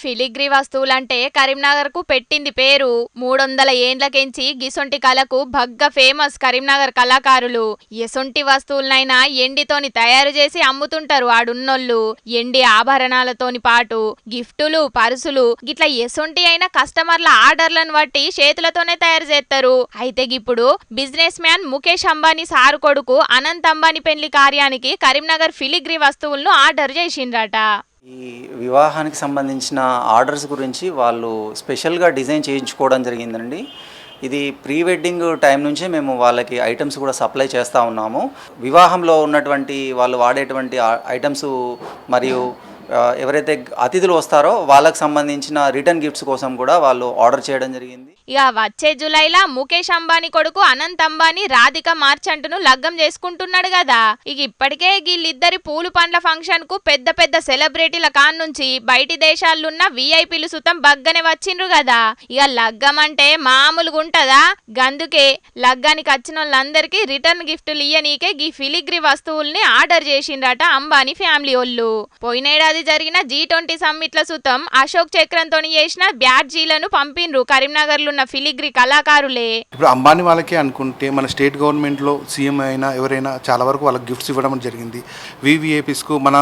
Filigree వస్తువులంటే Karimnagar కు పెట్టింది పేరు. 300 ఏండ్లకెంచి గిసొంటి కళకు భగ్గా ఫేమస్ కరీంనగర్ కళాకారులు. ఎసొంటి వస్తువులనైనా ఎండితోని తయారు చేసి అమ్ముతుంటారు ఆడున్నోళ్ళు. ఎండి ఆభరణాలతోని పాటు గిఫ్టులు, పర్సులు గిట్లా ఎసొంటి అయినా కస్టమర్ల ఆర్డర్లను బట్టి చేతులతోనే తయారు చేస్తారు. అయితే ఇప్పుడు business man Mukesh Ambani sir కొడుకు అనంత్ అంబానీ పెళ్లి కార్యానికి కరీంనగర్ ఫిలిగ్రీ వస్తువులను ఆర్డర్ చేసిండ్రట. ఈ వివాహానికి సంబంధించిన ఆర్డర్స్ గురించి వాళ్ళు స్పెషల్గా డిజైన్ చేయించుకోవడం జరిగిందండి. ఇది ప్రీ వెడ్డింగ్ టైం నుంచే మేము వాళ్ళకి ఐటమ్స్ కూడా సప్లై చేస్తూ ఉన్నాము. వివాహంలో ఉన్నటువంటి వాళ్ళు వాడేటువంటి ఐటమ్స్ మరియు ఎవరైతే అతిథులు వస్తారో వాళ్ళకి సంబంధించిన రిటర్న్ గిఫ్ట్స్ కోసం కూడా వాళ్ళు ఆర్డర్ చేయడం జరిగింది. ఇక వచ్చే జూలైలో ముఖేష్ అంబానీ కొడుకు అనంత్ అంబానీ రాధిక మార్చంట్ను లగ్గం చేసుకుంటున్నాడు కదా. ఇక ఇప్పటికే వీళ్ళిద్దరి పూలు పండ్ల ఫంక్షన్ కు పెద్ద పెద్ద సెలబ్రిటీల కాన్నుంచి బయటి దేశాలున్న విఐపీలు సుతం బగ్గనే వచ్చిండ్రు కదా. ఇక లగ్గం అంటే మామూలుగా ఉంటదా? గందుకే లగ్గానికి వచ్చిన వాళ్ళందరికీ రిటర్న్ గిఫ్టులు ఇయ్యనీకే గీ ఫిలిగ్రీ వస్తువుల్ని ఆర్డర్ చేసిండ్రట అంబానీ ఫ్యామిలీ వాళ్ళు. పోయినేడాది జరిగిన G20 సమ్మిట్ల సుతం అశోక్ చక్రంతో చేసిన బ్యాడ్జీలను పంపిండ్రు కరీంనగర్ లో ఉన్న ఫిలిగ్రీ కళాకారులే. ఇప్పుడు అంబానీ వాళ్ళకే అనుకుంటే మన స్టేట్ గవర్నమెంట్ లో సీఎం అయినా ఎవరైనా చాలా వరకు వాళ్ళకి గిఫ్ట్స్ ఇవ్వడం జరిగింది. వివిఐపీస్ కు మన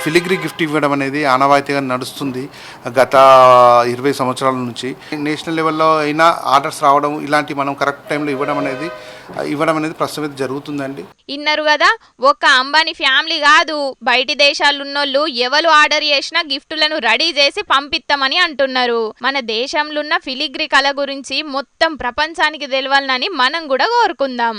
ఫిలిగ్రీ గిఫ్ట్ ఇవ్వడం అనేది ఆనవాయితీగా నడుస్తుంది గత 20 సంవత్సరాల నుంచి. నేషనల్ లెవెల్లో అయినా ఆర్డర్స్ రావడం ఇలాంటి మనం కరెక్ట్ టైంలో ఇవ్వడం అనేది ప్రస్తుతం జరుగుతుందండి. ఇన్నారు కదా, ఒక్క అంబానీ ఫ్యామిలీ కాదు, బయటి దేశాలున్నోళ్ళు ఎవరు ఆర్డర్ చేసిన గిఫ్టులను రెడీ చేసి పంపిస్తామని అంటున్నారు. మన దేశంలో ఉన్న ఫిలిగ్రీ కళ గురించి మొత్తం ప్రపంచానికి తెలవాలని మనం కూడా కోరుకుందాం.